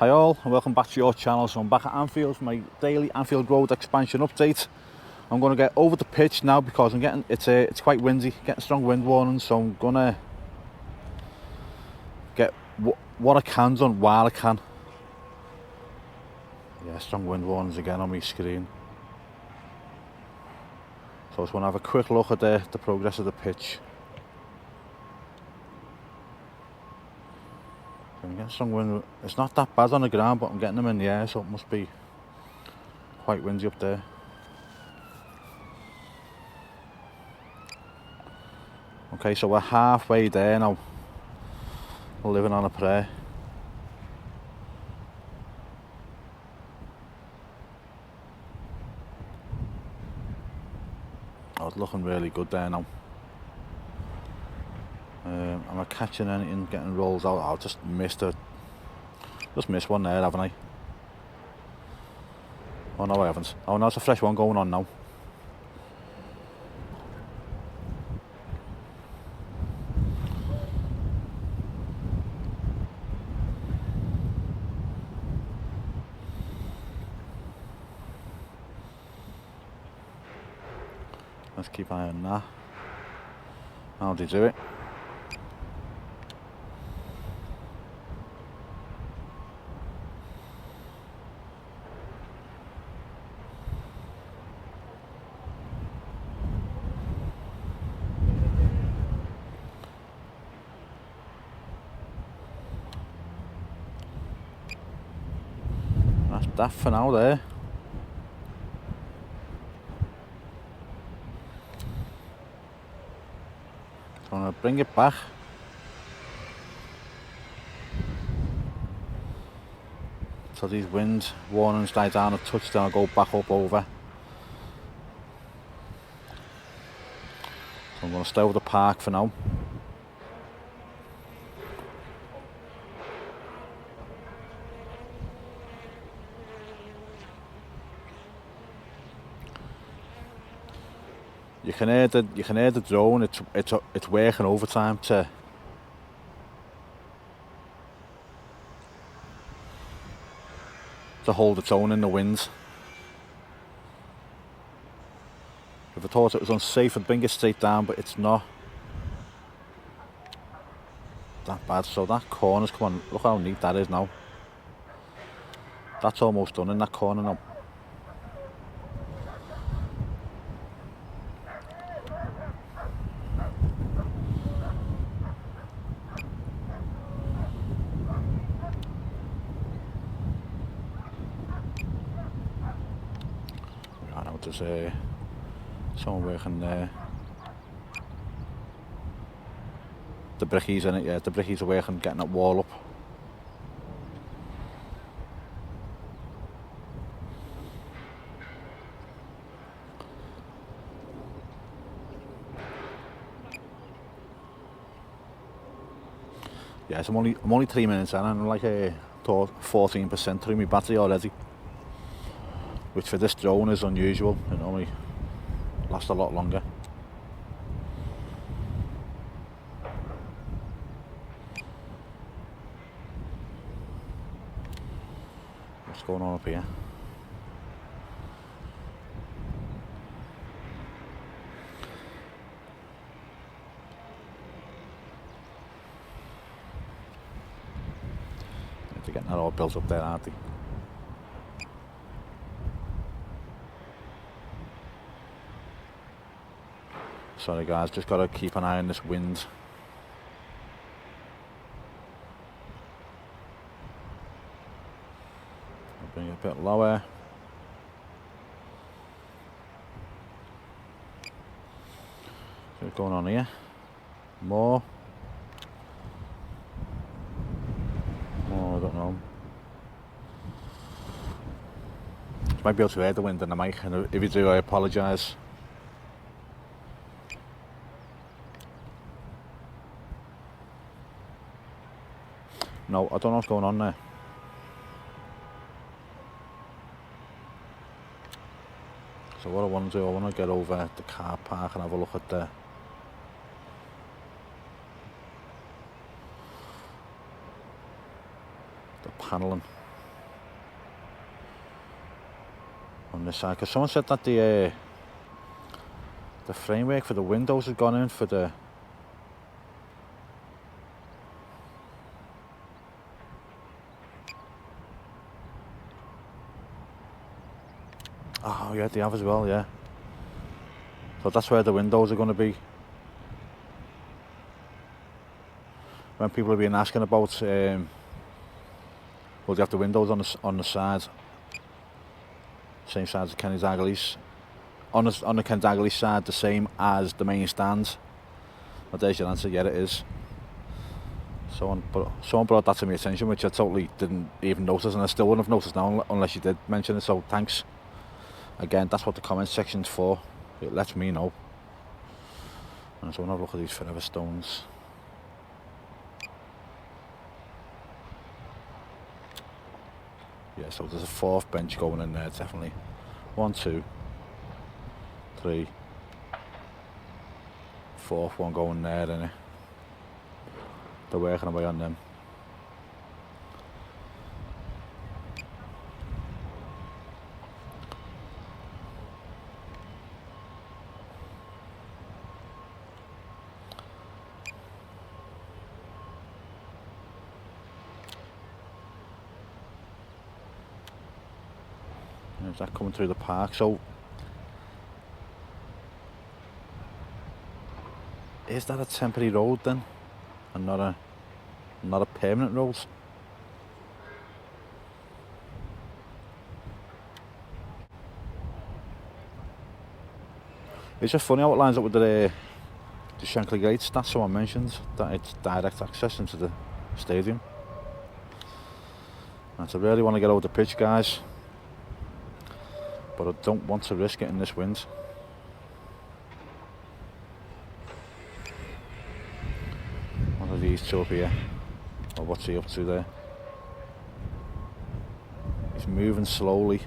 Hi all, and welcome back to your channel. So I'm back at Anfield for my daily Anfield Road expansion update. I'm going to get over the pitch now because I'm getting it's quite windy, getting strong wind warnings. So I'm going to get what I can done while I can. Yeah, strong wind warnings again on my screen. So I just want to have a quick look at the progress of the pitch. I'm getting strong wind. It's not that bad on the ground, but I'm getting them in the air, so it must be quite windy up there. Okay, so we're halfway there now. We're living on a prayer. Oh, it's looking really good there now. Am I catching anything, getting rolls out? I've just missed one there, haven't I? Oh no, I haven't. Oh no, it's a fresh one going on now. Let's keep an eye on that. How do you do it? That's that for now there. So I'm going to bring it back. So these wind warnings die down a touch, then I'll go back up over. So I'm going to stay over the park for now. You can hear the drone. It's working overtime to hold its own in the wind. If I thought it was unsafe, I'd bring it straight down, but it's not that bad. So that corner's come on. Look how neat that is now. That's almost done in that corner now. I know there's someone working there. The brickies in it, yeah, the brickies are working, getting that wall up. Yes, I'm only 3 minutes in and I'm like 14% through my battery already, which for this drone is unusual. It normally lasts a lot longer. What's going on up here? They're getting that all built up there, aren't they? Sorry guys, just got to keep an eye on this wind. I'll bring it a bit lower. What's going on here? More. Oh, I don't know. You might be able to hear the wind in the mic, and if you do, I apologise. No, I don't know what's going on there. So what I want to do, I want to get over the car park and have a look at the panelling. the side, because someone said that the framework for the windows had gone in for the... Oh yeah, they have as well, yeah. So that's where the windows are going to be. When people have been asking about, well, you have the windows on the side, same side as Kenny Dalglish. On the Kenny Dalglish side, the same as the main stand. Well, there's your answer. Yeah, it is. Someone brought that to my attention, which I totally didn't even notice, and I still wouldn't have noticed now unless you did mention it. So thanks. Again, that's what the comment section's for. It lets me know. And so when I look at these forever stones. Yeah, so there's a fourth bench going in there, definitely. 1, 2, 3. Fourth one going there, innit? They're working away on them. Is that coming through the park? So is that a temporary road then, and not a permanent road? It's just funny how it lines up with the Shankly Gates that someone mentioned, that it's direct access into the stadium. And I really want to get over the pitch, guys, but I don't want to risk it in this wind. What are these two up here? Or what's he up to there? He's moving slowly.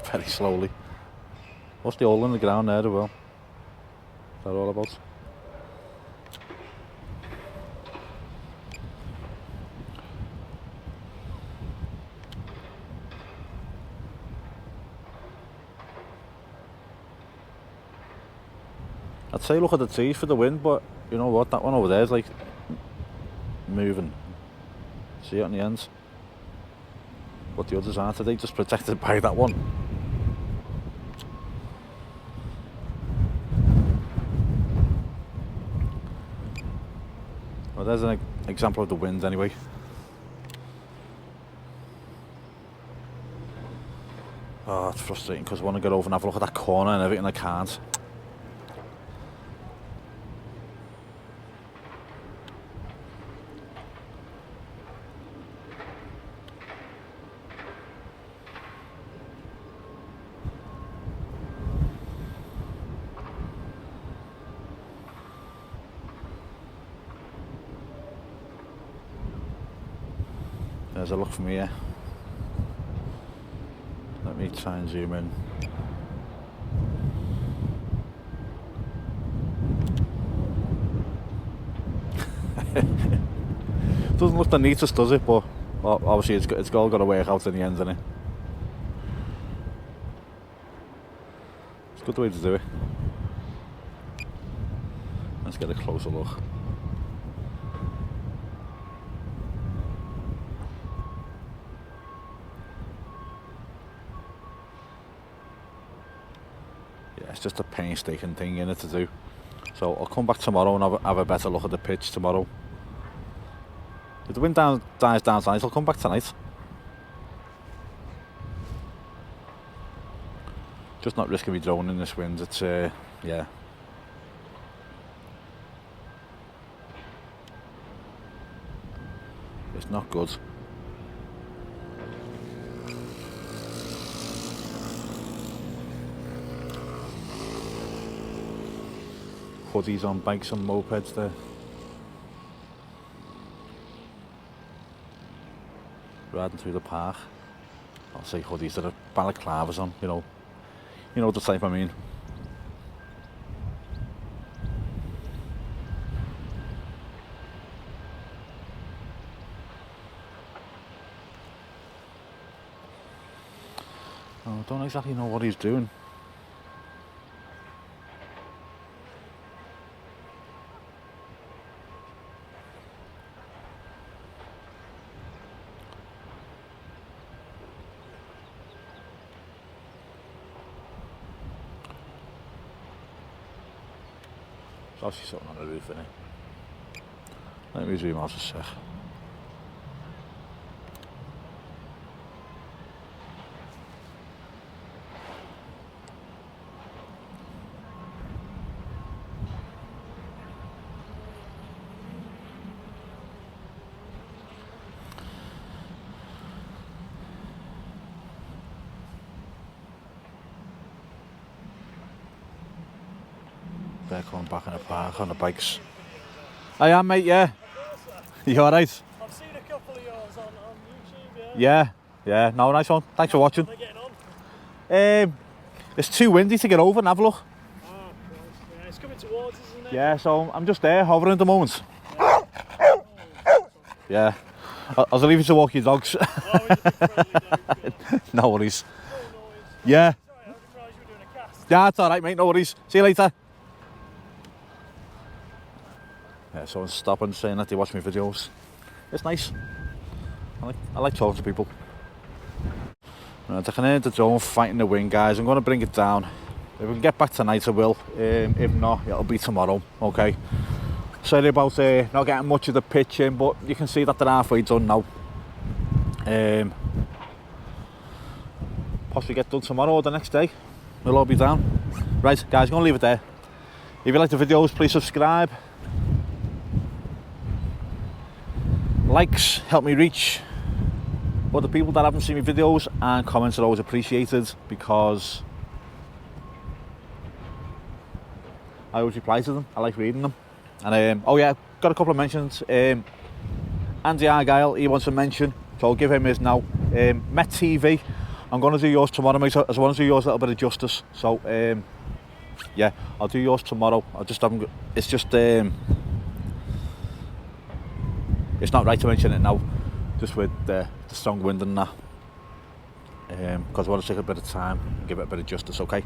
Very slowly. What's the hole in the ground there as well? What's that all about? I'd say look at the trees for the wind, but you know what, that one over there is like moving. See it on the ends? But the others aren't, are they just protected by that one? Well, there's an example of the wind anyway. Oh, it's frustrating because I want to get over and have a look at that corner and everything, I can't. There's a look from here. Let me try and zoom in. Doesn't look the neatest, does it? But well, obviously it's all got to work out in the end, isn't it? It's a good way to do it. Let's get a closer look. It's just a painstaking thing in it to do. So I'll come back tomorrow and have a better look at the pitch tomorrow. If the wind dies down tonight, I'll come back tonight. Just not risking me drone in this wind. It's yeah. It's not good. Hoodies on bikes and mopeds there. Riding through the park. I'll say hoodies that are balaclavas on, you know the type I mean. I don't exactly know what he's doing. There's obviously something on the roof, isn't it? Let me zoom out a sec. They're coming back in the park on the bikes. I am, mate, yeah. You alright? I've seen a couple of yours on YouTube, yeah. Yeah, no, nice one. Thanks for watching. How are they getting on? It's too windy to get over and have a look. Ah, right. Yeah, it's coming towards us, isn't it? Yeah, so I'm just there, hovering at the moment. Yeah. I'll leave you to walk your dogs. Oh, he's a big friendly dog, yeah. No worries. No noise. Yeah. Sorry, I didn't realise you were doing a cast. Yeah, it's alright, mate, no worries. See you later. Yeah, someone's stopping saying that they watch my videos. It's nice. I like talking to people. Right, I can hear the drone fighting the wind, guys. I'm going to bring it down. If we can get back tonight, I will. If not, it'll be tomorrow. Okay. Sorry about not getting much of the pitch in, but you can see that they're halfway done now. Possibly get done tomorrow or the next day. We'll all be down. Right, guys, I'm going to leave it there. If you like the videos, please subscribe. Likes help me reach other people that haven't seen my videos, and comments are always appreciated because I always reply to them. I like reading them. And oh yeah, got a couple of mentions. Andy Argyle, he wants a mention, so I'll give him his now. Met TV, I'm going to do yours tomorrow, mate. I just want to do yours a little bit of justice. So yeah, I'll do yours tomorrow. I just haven't. It's just it's not right to mention it now, just with the strong wind and that. Because I want to take a bit of time and give it a bit of justice, okay?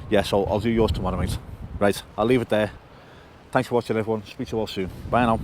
Yeah, so I'll do yours tomorrow, mate. Right, I'll leave it there. Thanks for watching, everyone. Speak to you all soon. Bye now.